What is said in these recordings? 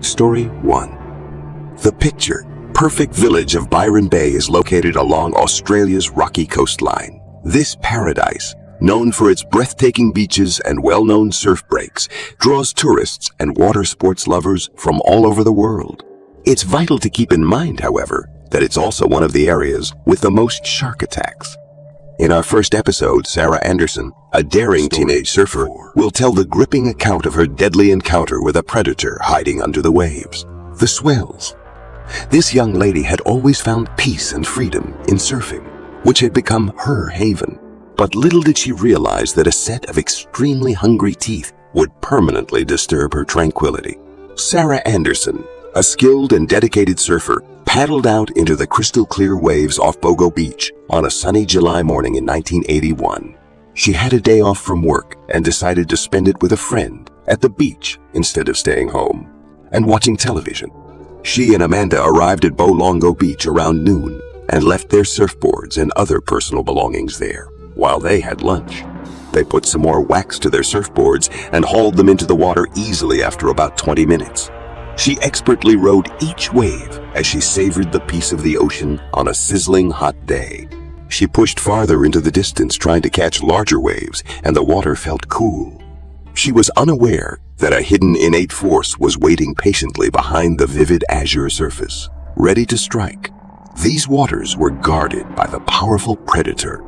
Story 1. The picture-perfect village of Byron Bay is located along Australia's rocky coastline. This paradise, known for its breathtaking beaches and well-known surf breaks, draws tourists and water sports lovers from all over the world. It's vital to keep in mind, however, that it's also one of the areas with the most shark attacks. In our first episode, Sarah Anderson, a daring teenage surfer, will tell the gripping account of her deadly encounter with a predator hiding under the waves, the swells. This young lady had always found peace and freedom in surfing, which had become her haven. But little did she realize that a set of extremely hungry teeth would permanently disturb her tranquility. Sarah Anderson, a skilled and dedicated surfer, paddled out into the crystal-clear waves off Belongil Beach on a sunny July morning in 1981. She had a day off from work and decided to spend it with a friend at the beach instead of staying home and watching television. She and Amanda arrived at Belongil Beach around noon and left their surfboards and other personal belongings there while they had lunch. They put some more wax to their surfboards and hauled them into the water easily after about 20 minutes. She expertly rode each wave as she savored the peace of the ocean on a sizzling hot day. She pushed farther into the distance trying to catch larger waves, and the water felt cool. She was unaware that a hidden innate force was waiting patiently behind the vivid azure surface, ready to strike. These waters were guarded by the powerful predator,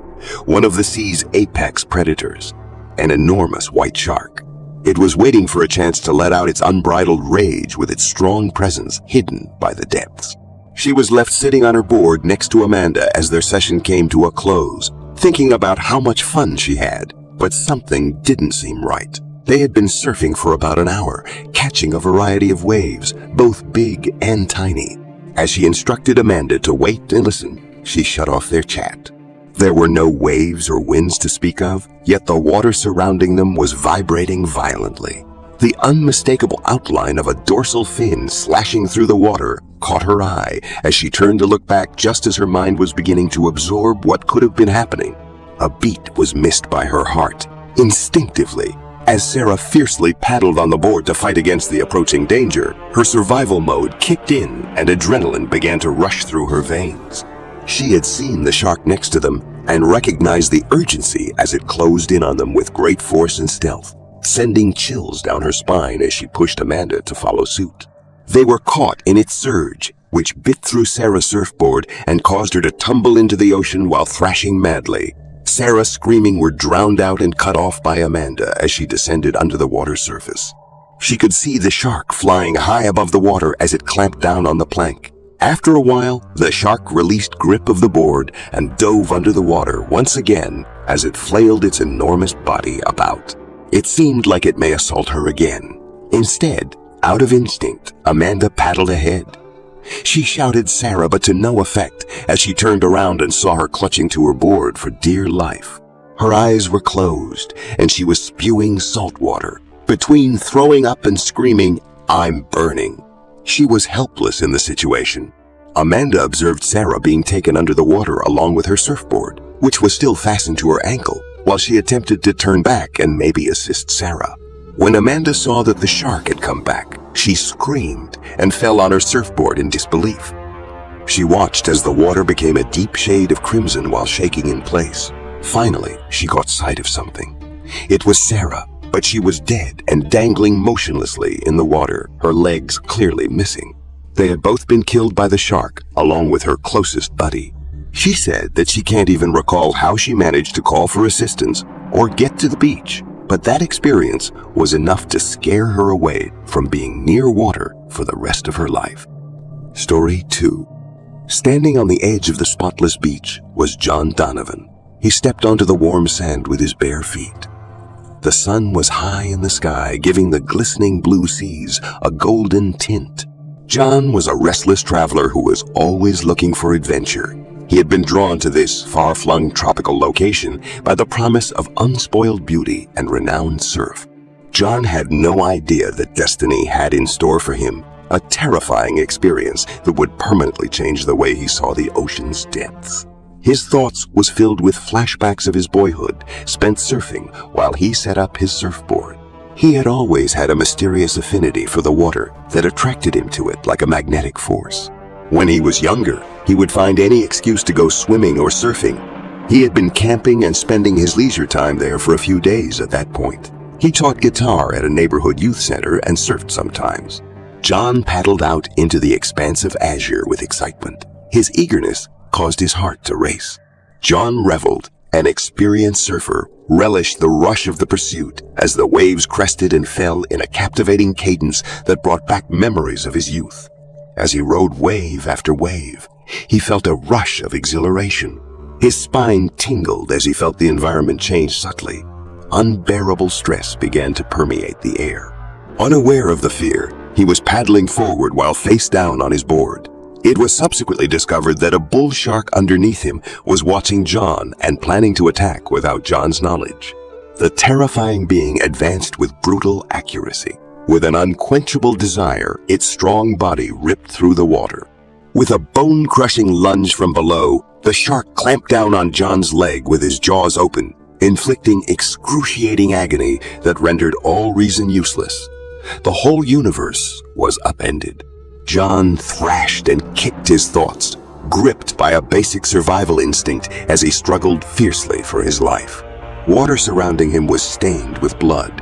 one of the sea's apex predators, an enormous white shark. It was waiting for a chance to let out its unbridled rage with its strong presence hidden by the depths. She was left sitting on her board next to Amanda as their session came to a close, thinking about how much fun she had, but something didn't seem right. They had been surfing for about an hour, catching a variety of waves, both big and tiny. As she instructed Amanda to wait and listen, she shut off their chat. There were no waves or winds to speak of, yet the water surrounding them was vibrating violently. The unmistakable outline of a dorsal fin slashing through the water caught her eye as she turned to look back just as her mind was beginning to absorb what could have been happening. A beat was missed by her heart, instinctively. As Sarah fiercely paddled on the board to fight against the approaching danger, her survival mode kicked in and adrenaline began to rush through her veins. She had seen the shark next to them and recognized the urgency as it closed in on them with great force and stealth, sending chills down her spine as she pushed Amanda to follow suit. They were caught in its surge, which bit through Sarah's surfboard and caused her to tumble into the ocean while thrashing madly. Sarah's screaming were drowned out and cut off by Amanda as she descended under the water's surface. She could see the shark flying high above the water as it clamped down on the plank. After a while, the shark released grip of the board and dove under the water once again as it flailed its enormous body about. It seemed like it may assault her again. Instead, out of instinct, Amanda paddled ahead. She shouted Sarah, but to no effect as she turned around and saw her clutching to her board for dear life. Her eyes were closed and she was spewing salt water. Between throwing up and screaming, "I'm burning," she was helpless in the situation. Amanda observed Sarah being taken under the water along with her surfboard, which was still fastened to her ankle, while she attempted to turn back and maybe assist Sarah. When Amanda saw that the shark had come back, she screamed and fell on her surfboard in disbelief. She watched as the water became a deep shade of crimson while shaking in place. Finally, she caught sight of something. It was Sarah, but she was dead and dangling motionlessly in the water, her legs clearly missing. They had both been killed by the shark, along with her closest buddy. She said that she can't even recall how she managed to call for assistance or get to the beach, but that experience was enough to scare her away from being near water for the rest of her life. Story 2. Standing on the edge of the spotless beach was John Donovan. He stepped onto the warm sand with his bare feet. The sun was high in the sky, giving the glistening blue seas a golden tint. John was a restless traveler who was always looking for adventure. He had been drawn to this far-flung tropical location by the promise of unspoiled beauty and renowned surf. John had no idea that destiny had in store for him a terrifying experience that would permanently change the way he saw the ocean's depths. His thoughts was filled with flashbacks of his boyhood, spent surfing while he set up his surfboard. He had always had a mysterious affinity for the water that attracted him to it like a magnetic force. When he was younger, he would find any excuse to go swimming or surfing. He had been camping and spending his leisure time there for a few days at that point. He taught guitar at a neighborhood youth center and surfed sometimes. John paddled out into the expansive azure with excitement. His eagerness caused his heart to race. John reveled. An experienced surfer relished the rush of the pursuit as the waves crested and fell in a captivating cadence that brought back memories of his youth. As he rode wave after wave, he felt a rush of exhilaration. His spine tingled as he felt the environment change subtly. Unbearable stress began to permeate the air. Unaware of the fear, he was paddling forward while face down on his board. It was subsequently discovered that a bull shark underneath him was watching John and planning to attack without John's knowledge. The terrifying being advanced with brutal accuracy. With an unquenchable desire, its strong body ripped through the water. With a bone-crushing lunge from below, the shark clamped down on John's leg with his jaws open, inflicting excruciating agony that rendered all reason useless. The whole universe was upended. John thrashed and kicked his thoughts, gripped by a basic survival instinct as he struggled fiercely for his life. Water surrounding him was stained with blood.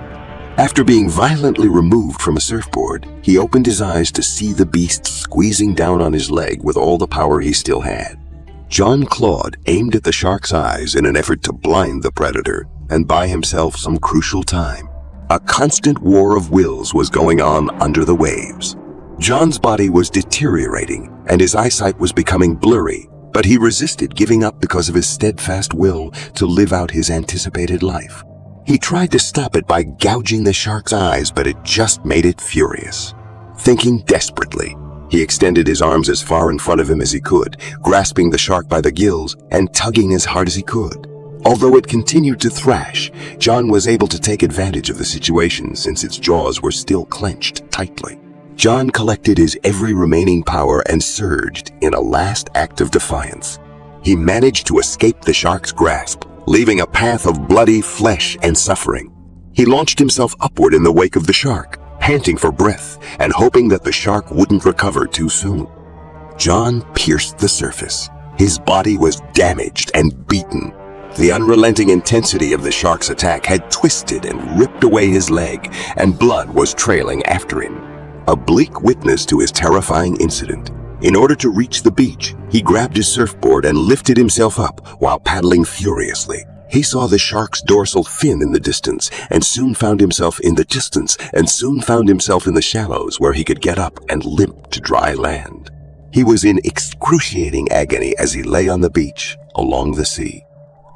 After being violently removed from a surfboard, he opened his eyes to see the beast squeezing down on his leg with all the power he still had. John Claude aimed at the shark's eyes in an effort to blind the predator and buy himself some crucial time. A constant war of wills was going on under the waves. John's body was deteriorating and his eyesight was becoming blurry, but he resisted giving up because of his steadfast will to live out his anticipated life. He tried to stop it by gouging the shark's eyes, but it just made it furious. Thinking desperately, he extended his arms as far in front of him as he could, grasping the shark by the gills and tugging as hard as he could. Although it continued to thrash, John was able to take advantage of the situation since its jaws were still clenched tightly. John collected his every remaining power and surged in a last act of defiance. He managed to escape the shark's grasp, leaving a path of bloody flesh and suffering. He launched himself upward in the wake of the shark, panting for breath and hoping that the shark wouldn't recover too soon. John pierced the surface. His body was damaged and beaten. The unrelenting intensity of the shark's attack had twisted and ripped away his leg, and blood was trailing after him. A bleak witness to his terrifying incident. In order to reach the beach, he grabbed his surfboard and lifted himself up while paddling furiously. He saw the shark's dorsal fin in the distance and soon found himself in the shallows where he could get up and limp to dry land. He was in excruciating agony as he lay on the beach along the sea.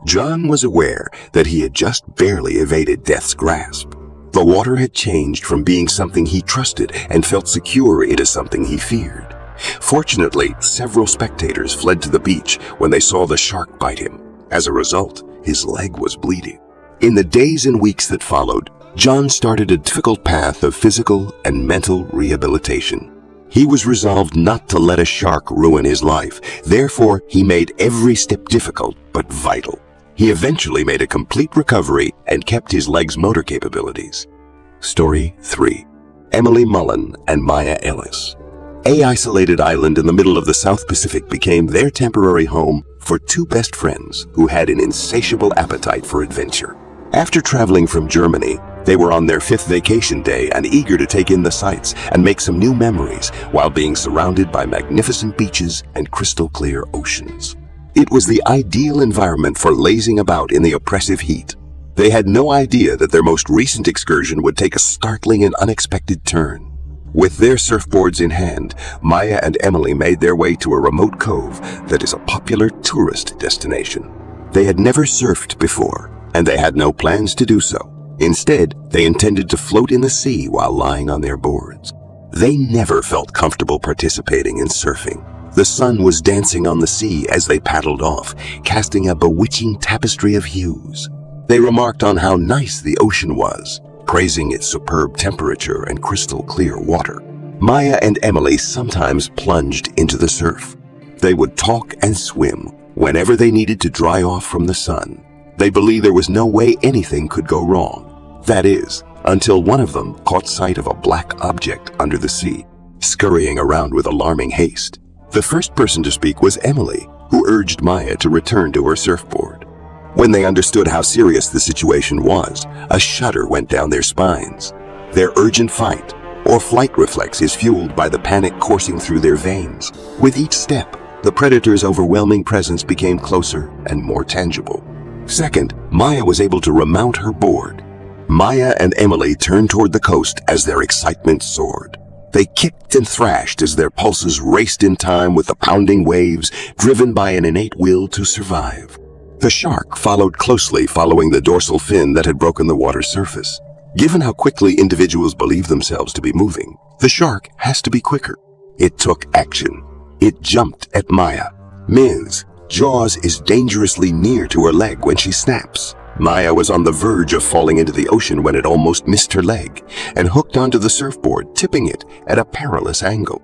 John was aware that he had just barely evaded death's grasp. The water had changed from being something he trusted and felt secure into something he feared. Fortunately, several spectators fled to the beach when they saw the shark bite him. As a result, his leg was bleeding. In the days and weeks that followed, John started a difficult path of physical and mental rehabilitation. He was resolved not to let a shark ruin his life. Therefore, he made every step difficult but vital. He eventually made a complete recovery and kept his leg's motor capabilities. Story 3. Emily Mullen and Maya Ellis. An isolated island in the middle of the South Pacific became their temporary home for two best friends who had an insatiable appetite for adventure. After traveling from Germany, they were on their 5th vacation day and eager to take in the sights and make some new memories while being surrounded by magnificent beaches and crystal-clear oceans. It was the ideal environment for lazing about in the oppressive heat. They had no idea that their most recent excursion would take a startling and unexpected turn. With their surfboards in hand, Maya and Emily made their way to a remote cove that is a popular tourist destination. They had never surfed before, and they had no plans to do so. Instead, they intended to float in the sea while lying on their boards. They never felt comfortable participating in surfing. The sun was dancing on the sea as they paddled off, casting a bewitching tapestry of hues. They remarked on how nice the ocean was, praising its superb temperature and crystal-clear water. Maya and Emily sometimes plunged into the surf. They would talk and swim whenever they needed to dry off from the sun. They believed there was no way anything could go wrong. That is, until one of them caught sight of a black object under the sea, scurrying around with alarming haste. The first person to speak was Emily, who urged Maya to return to her surfboard. When they understood how serious the situation was, a shudder went down their spines. Their urgent fight or flight reflex is fueled by the panic coursing through their veins. With each step, the predator's overwhelming presence became closer and more tangible. Second, Maya was able to remount her board. Maya and Emily turned toward the coast as their excitement soared. They kicked and thrashed as their pulses raced in time with the pounding waves, driven by an innate will to survive. The shark followed closely, following the dorsal fin that had broken the water's surface. Given how quickly individuals believe themselves to be moving, the shark has to be quicker. It took action. It jumped at Maya. Ms. Jaws is dangerously near to her leg when she snaps. Maya was on the verge of falling into the ocean when it almost missed her leg and hooked onto the surfboard, tipping it at a perilous angle.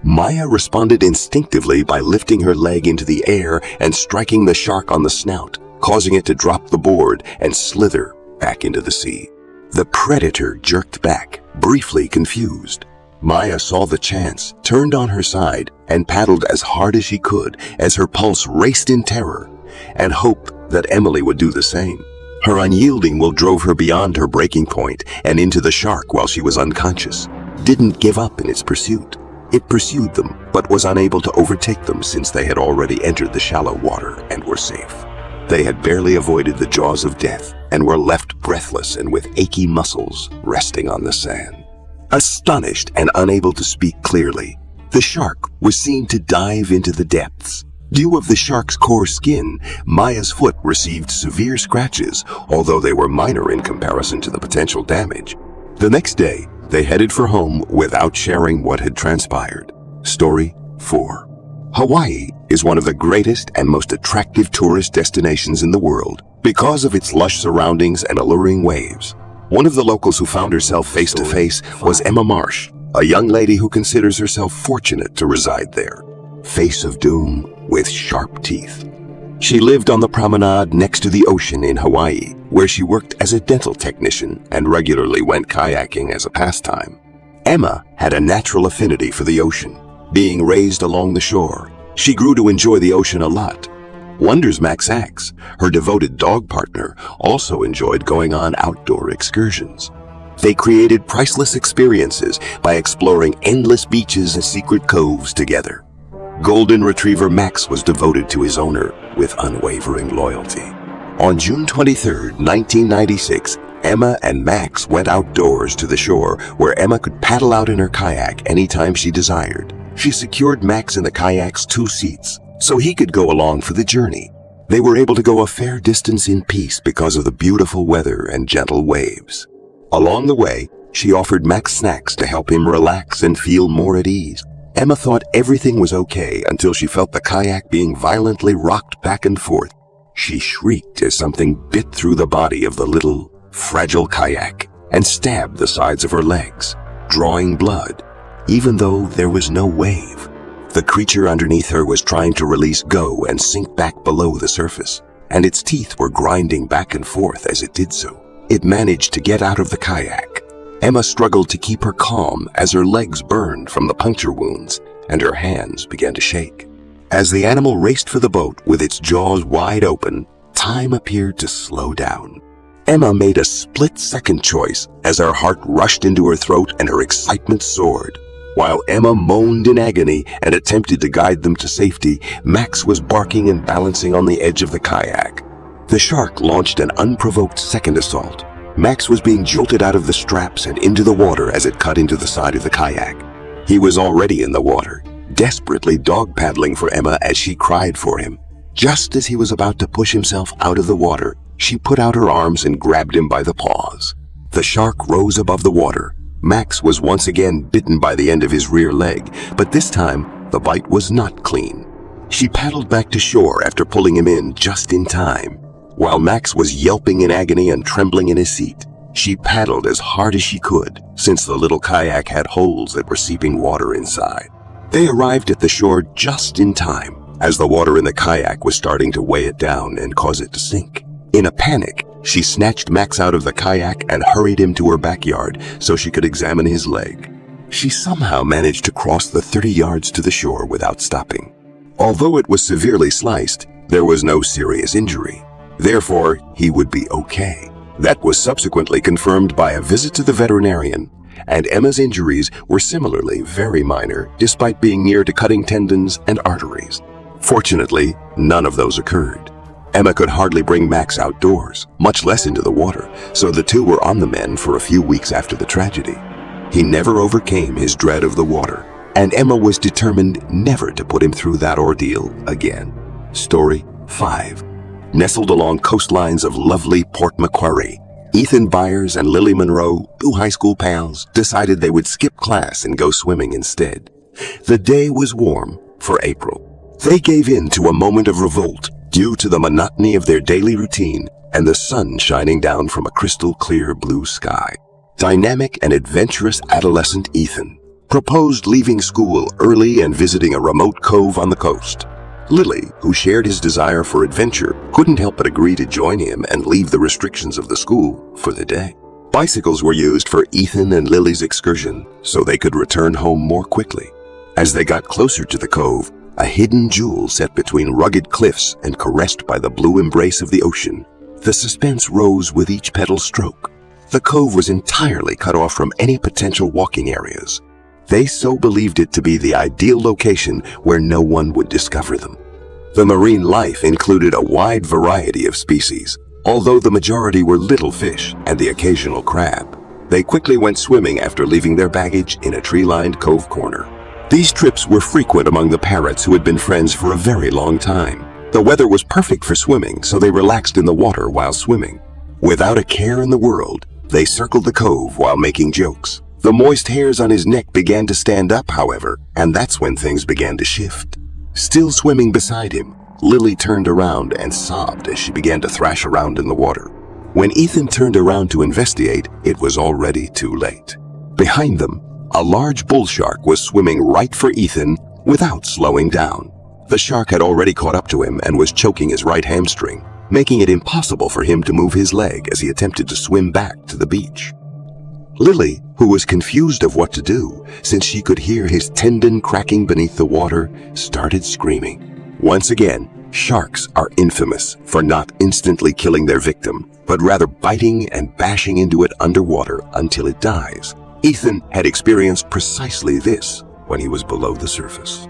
Maya responded instinctively by lifting her leg into the air and striking the shark on the snout, causing it to drop the board and slither back into the sea. The predator jerked back, briefly confused. Maya saw the chance, turned on her side, and paddled as hard as she could as her pulse raced in terror and hope that Emily would do the same. Her unyielding will drove her beyond her breaking point and into the shark while she was unconscious. Didn't give up in its pursuit. It pursued them, but was unable to overtake them since they had already entered the shallow water and were safe. They had barely avoided the jaws of death and were left breathless and with achy muscles resting on the sand. Astonished and unable to speak clearly, the shark was seen to dive into the depths. Due of the shark's coarse skin, Maya's foot received severe scratches, although they were minor in comparison to the potential damage. The next day, they headed for home without sharing what had transpired. Story 4. Hawaii is one of the greatest and most attractive tourist destinations in the world because of its lush surroundings and alluring waves. One of the locals who found herself face to face was Emma Marsh, a young lady who considers herself fortunate to reside there. Face of doom with sharp teeth. She lived on the promenade next to the ocean in Hawaii, where she worked as a dental technician and regularly went kayaking as a pastime. Emma had a natural affinity for the ocean. Being raised along the shore, she grew to enjoy the ocean a lot. Wonders Max Axe, her devoted dog partner, also enjoyed going on outdoor excursions. They created priceless experiences by exploring endless beaches and secret coves together. Golden Retriever Max was devoted to his owner with unwavering loyalty. On June 23, 1996, Emma and Max went outdoors to the shore where Emma could paddle out in her kayak anytime she desired. She secured Max in the kayak's 2 seats so he could go along for the journey. They were able to go a fair distance in peace because of the beautiful weather and gentle waves. Along the way, she offered Max snacks to help him relax and feel more at ease. Emma thought everything was okay until she felt the kayak being violently rocked back and forth. She shrieked as something bit through the body of the little, fragile kayak and stabbed the sides of her legs, drawing blood, even though there was no wave. The creature underneath her was trying to release go and sink back below the surface, and its teeth were grinding back and forth as it did so. It managed to get out of the kayak. Emma struggled to keep her calm as her legs burned from the puncture wounds and her hands began to shake. As the animal raced for the boat with its jaws wide open, time appeared to slow down. Emma made a split-second choice as her heart rushed into her throat and her excitement soared. While Emma moaned in agony and attempted to guide them to safety, Max was barking and balancing on the edge of the kayak. The shark launched an unprovoked second assault. Max was being jolted out of the straps and into the water as it cut into the side of the kayak. He was already in the water, desperately dog paddling for Emma as she cried for him. Just as he was about to push himself out of the water, she put out her arms and grabbed him by the paws. The shark rose above the water. Max was once again bitten by the end of his rear leg, but this time the bite was not clean. She paddled back to shore after pulling him in just in time. While Max was yelping in agony and trembling in his seat, she paddled as hard as she could, since the little kayak had holes that were seeping water inside. They arrived at the shore just in time, as the water in the kayak was starting to weigh it down and cause it to sink. In a panic, She snatched Max out of the kayak and hurried him to her backyard so she could examine his leg. She somehow managed to cross the 30 yards to the shore without stopping. Although it was severely sliced, there was no serious injury. Therefore, he would be okay. That was subsequently confirmed by a visit to the veterinarian, and Emma's injuries were similarly very minor despite being near to cutting tendons and arteries. Fortunately, none of those occurred. Emma could hardly bring Max outdoors, much less into the water, so the two were on the mend for a few weeks after the tragedy. He never overcame his dread of the water, and Emma was determined never to put him through that ordeal again. Story 5. Nestled along coastlines of lovely Port Macquarie, Ethan Byers and Lily Monroe, two high school pals, decided they would skip class and go swimming instead. The day was warm for April. They gave in to a moment of revolt due to the monotony of their daily routine and the sun shining down from a crystal clear blue sky. Dynamic and adventurous adolescent Ethan proposed leaving school early and visiting a remote cove on the coast. Lily, who shared his desire for adventure, couldn't help but agree to join him and leave the restrictions of the school for the day. Bicycles were used for Ethan and Lily's excursion so they could return home more quickly. As they got closer to the cove, a hidden jewel set between rugged cliffs and caressed by the blue embrace of the ocean, the suspense rose with each pedal stroke. The cove was entirely cut off from any potential walking areas. They so believed it to be the ideal location where no one would discover them. The marine life included a wide variety of species, although the majority were little fish and the occasional crab. They quickly went swimming after leaving their baggage in a tree-lined cove corner. These trips were frequent among the parrots who had been friends for a very long time. The weather was perfect for swimming, so they relaxed in the water while swimming. Without a care in the world, they circled the cove while making jokes. The moist hairs on his neck began to stand up, however, and that's when things began to shift. Still swimming beside him, Lily turned around and sobbed as she began to thrash around in the water. When Ethan turned around to investigate, it was already too late. Behind them, a large bull shark was swimming right for Ethan without slowing down. The shark had already caught up to him and was choking his right hamstring, making it impossible for him to move his leg as he attempted to swim back to the beach. Lily, who was confused of what to do since she could hear his tendon cracking beneath the water, started screaming. Once again, sharks are infamous for not instantly killing their victim, but rather biting and bashing into it underwater until it dies. Ethan had experienced precisely this when he was below the surface.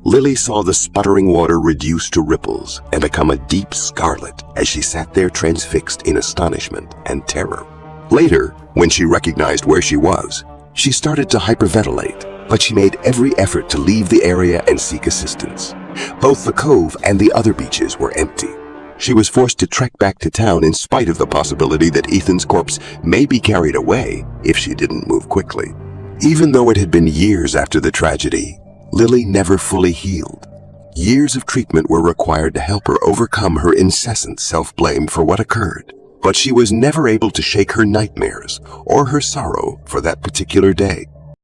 Lily saw the sputtering water reduce to ripples and become a deep scarlet as she sat there transfixed in astonishment and terror. Later, when she recognized where she was, she started to hyperventilate, but she made every effort to leave the area and seek assistance. Both the cove and the other beaches were empty. She was forced to trek back to town in spite of the possibility that Ethan's corpse may be carried away if she didn't move quickly. Even though it had been years after the tragedy, Lily never fully healed. Years of treatment were required to help her overcome her incessant self-blame for what occurred, but she was never able to shake her nightmares or her sorrow for that particular day.